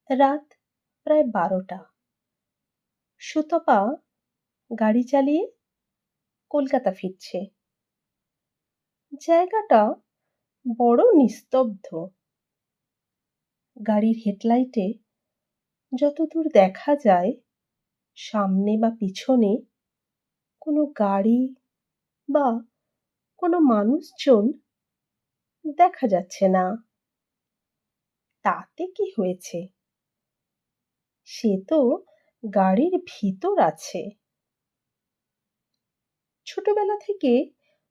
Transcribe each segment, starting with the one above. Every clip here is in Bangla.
রাত প্রায় 12টা। সুতপা গাড়ি চালিয়ে কলকাতা ফিরছে। জায়গাটা বড় নিস্তব্ধ। গাড়ির হেডলাইটে যতদূর দেখা যায় সামনে বা পিছনে কোনো গাড়ি বা কোনো মানুষজন দেখা যাচ্ছে না। তাতে কি হয়েছে? সে তো গাড়ির ভিতর আছে। ছোটবেলা থেকে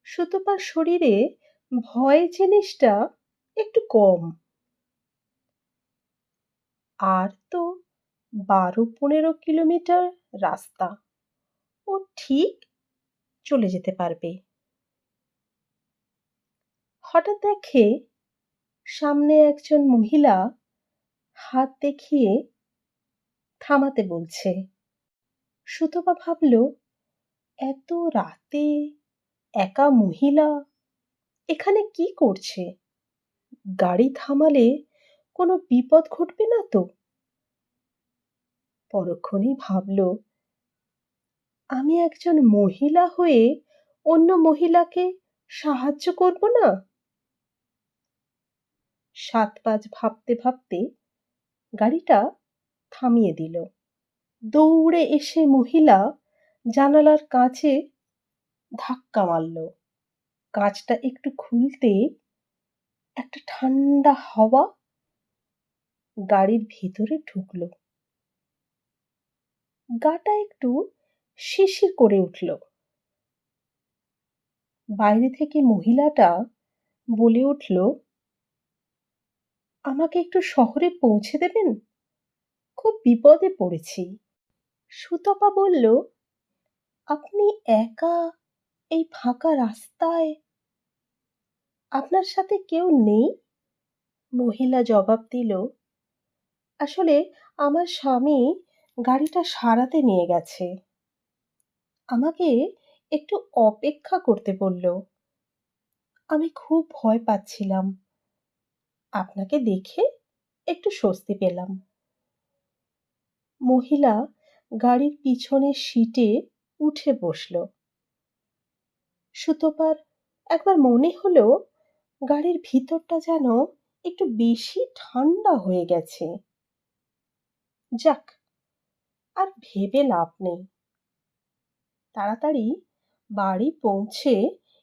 সুতপার শরীরে ভয় জিনিসটা একটু কম। আর তো 12-15 কিলোমিটার রাস্তা ও ঠিক চলে যেতে পারবে। হঠাৎ দেখে সামনে একজন মহিলা হাত দেখিয়ে থামাতে বলছে। সুতপা ভাবল, এত রাতে একা মহিলা এখানে কি করছে? গাড়ি থামালে কোনো বিপদ ঘটবে না তো? পরক্ষণেই ভাবল, আমি একজন মহিলা হয়ে অন্য মহিলাকে সাহায্য করব না? 7-5 ভাবতে ভাবতে গাড়িটা থামিয়ে দিল। দৌড়ে এসে মহিলা জানালার কাছে ধাক্কা মারল। কাঁচটা একটু খুলতেই একটা ঠান্ডা হাওয়া গাড়ির ভিতরে ঢুকলো। গাটা একটু শিরশির করে উঠল। বাইরে থেকে মহিলাটা বলে উঠল, আমাকে একটু শহরে পৌঁছে দেবেন? খুব বিপদে পড়েছি। সুতপা বলল, আপনি একা এই ফাঁকা রাস্তায়? আপনার সাথে কেউ নেই? মহিলা জবাব দিল, আসলে আমার স্বামী গাড়িটা সারাতে নিয়ে গেছে। আমাকে একটু অপেক্ষা করতে বলল। আমি খুব ভয় পাচ্ছিলাম। আপনাকে দেখে একটু স্বস্তি পেলাম। মহিলা গাড়ির পিছনের সিটে উঠে বসল। সুতপার একবার মনে হলো গাড়ির ভিতরটা যেন একটু বেশি ঠান্ডা হয়ে গেছে। যাক, আর ভেবে লাভ নেই। তাড়াতাড়ি বাড়ি পৌঁছে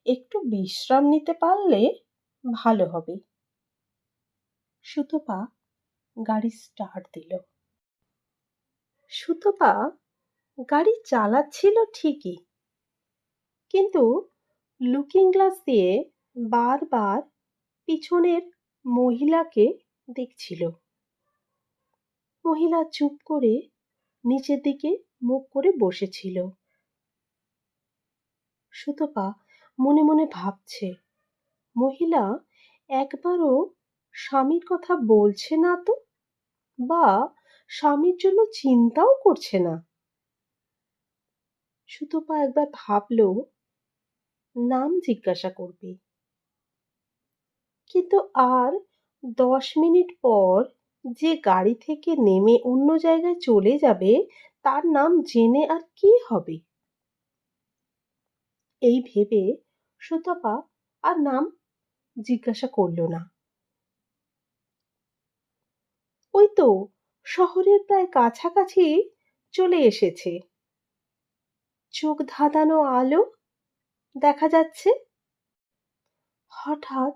একটু বিশ্রাম নিতে পারলে ভালো হবে। সুতপা গাড়ি স্টার্ট দিল। সুতপা গাড়ি চালাচ্ছিল ঠিকই, কিন্তু লুকিং গ্লাস দিয়ে বারবার পিছনের মহিলাকে দেখছিল। মহিলা চুপ করে নিচের দিকে মুখ করে বসেছিল। সুতপা মনে মনে ভাবছে, মহিলা একবারও স্বামীর কথা বলছে না তো, বা স্বামীর জন্য চিন্তাও করছে না। সুতপা একবার ভাবল নাম জিজ্ঞাসা করবে, কিন্তু আর 10 মিনিট পর যে গাড়ি থেকে নেমে অন্য জায়গায় চলে যাবে তার নাম জেনে আর কি হবে? এই ভেবে সুতপা আর নাম জিজ্ঞাসা করল না। ওই তো শহরের প্রায় কাছাকাছি চলে এসেছে। চোখ ধাঁধানো আলো দেখা যাচ্ছে। হঠাৎ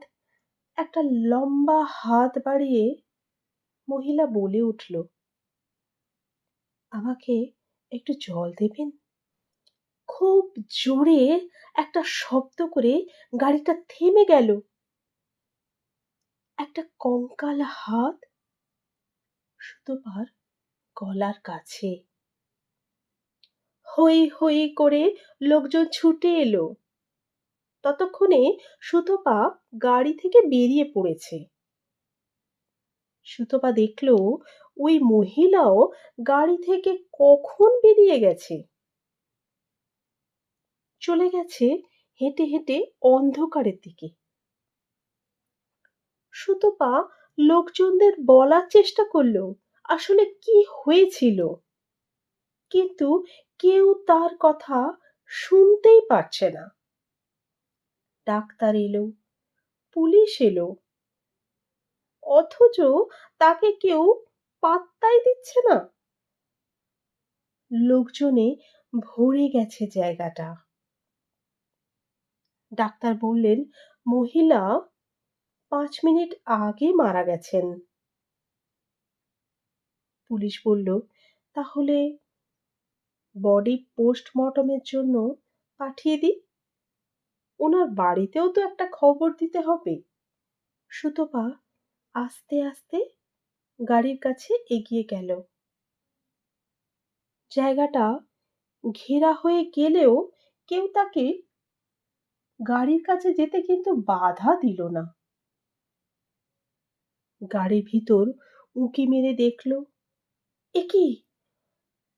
একটা লম্বা হাত বাড়িয়ে মহিলা বলে উঠল, আমাকে একটু জল দেবেন? খুব জোরে একটা শব্দ করে গাড়িটা থেমে গেল। একটা কঙ্কাল হাত সুতপার গলার কাছে। হৈ হৈ করে লোকজন ছুটে এলো। ততক্ষণে সুতপা গাড়ি থেকে বেরিয়ে পড়েছে। সুতপা দেখল ওই মহিলাও গাড়ি থেকে কখন বেরিয়ে গেছে। চলে গেছে হেঁটে হেঁটে অন্ধকারের দিকে। সুতপা লোকজনদের বলার চেষ্টা করলো, আসলে কি হয়েছিল, কিন্তু কেউ তার কথা শুনতেই পারছে না। ডাক্তার এলো, পুলিশ এলো, অথচ তাকে কেউ পাত্তাই দিচ্ছে না। লোকজনে ভরে গেছে জায়গাটা। ডাক্তার বললেন, মহিলা 5 মিনিট আগে মারা গেছেন। পুলিশ বলল, তাহলে বডি পোস্টমর্টমের জন্য পাঠিয়ে দিই। ওনার বাড়িতেও তো একটা খবর দিতে হবে। সুতপা আস্তে আস্তে গাড়ির কাছে এগিয়ে গেল। জায়গাটা ঘেরা হয়ে গেলেও কেউ তাকে গাড়ির কাছে যেতে কিন্তু বাধা দিল না। গাড়ির ভিতর উঁকি মেরে দেখল, এ কি,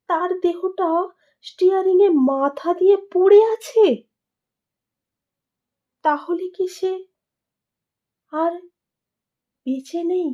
তার দেহটা স্টিয়ারিং এ মাথা দিয়ে পড়ে আছে। তাহলে কি সে আর বেঁচে নেই?